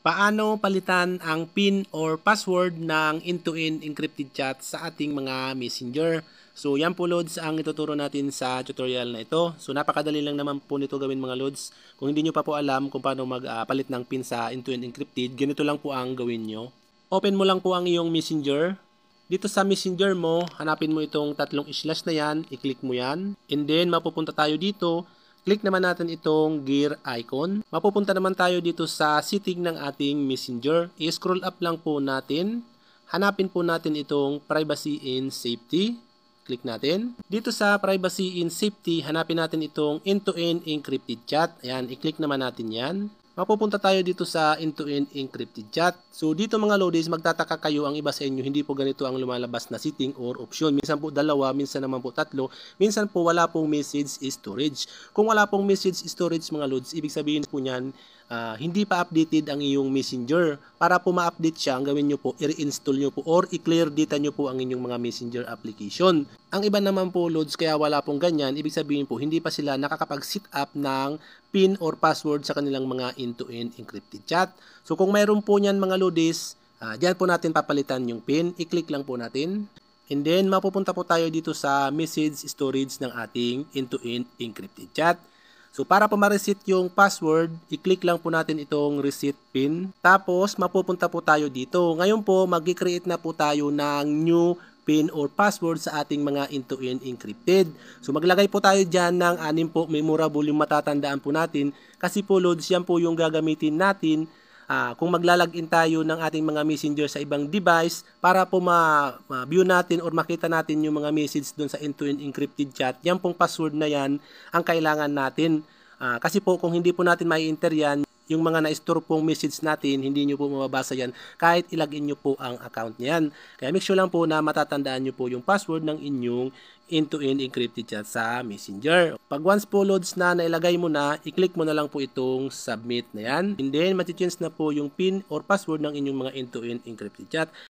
Paano palitan ang PIN or password ng end-to-end encrypted chat sa ating mga messenger? So yan po loads ang ituturo natin sa tutorial na ito. So napakadali lang naman po nito gawin mga loads. Kung hindi nyo pa po alam kung paano magpalit ng PIN sa end-to-end encrypted, ganito lang po ang gawin nyo. Open mo lang po ang iyong messenger. Dito sa messenger mo, hanapin mo itong tatlong slash na yan, i-click mo yan. And then mapupunta tayo dito. Click naman natin itong gear icon. Mapupunta naman tayo dito sa setting ng ating messenger. I-scroll up lang po natin. Hanapin po natin itong privacy and safety. Click natin. Dito sa privacy and safety, hanapin natin itong end-to-end encrypted chat. Ayan, i-click naman natin yan. Mapupunta tayo dito sa end-to-end encrypted chat. So dito mga loadies, magtataka kayo ang iba sa inyo, hindi po ganito ang lumalabas na setting or option. Minsan po dalawa, minsan naman po tatlo, minsan po wala pong message storage. Kung wala pong message storage mga loads, ibig sabihin po niyan, hindi pa updated ang iyong messenger. Para po ma-update siya, ang gawin nyo po, i-reinstall nyo po or i-clear data nyo po ang inyong mga messenger application. Ang iba naman po loads, kaya wala pong ganyan, ibig sabihin po, hindi pa sila nakakapag-set up ng PIN or password sa kanilang mga end-to-end encrypted chat. So kung mayroon po niyan mga loadies, diyan po natin papalitan yung PIN, i-click lang po natin. And then mapupunta po tayo dito sa message storage ng ating end-to-end encrypted chat. So para po ma-reset yung password, i-click lang po natin itong reset PIN. Tapos mapupunta po tayo dito. Ngayon po mag-create na po tayo ng new PIN or password sa ating mga end-to-end encrypted. So maglagay po tayo dyan ng 6 po memorable yung matatandaan po natin. Kasi po loads yan po yung gagamitin natin kung maglalagin tayo ng ating mga messenger sa ibang device para po ma-view natin or makita natin yung mga message doon sa end-to-end encrypted chat. Yan pong password na yan ang kailangan natin. Kasi po kung hindi po natin mai-enter yan, yung mga na-store pong message natin, hindi nyo po mababasa yan kahit ilagin nyo po ang account niyan. Kaya make sure lang po na matatandaan nyo po yung password ng inyong end-to-end encrypted chat sa messenger. Pag once po loads na nailagay mo na, i-click mo na lang po itong submit na yan. And then, mati-change na po yung PIN or password ng inyong mga end-to-end encrypted chat.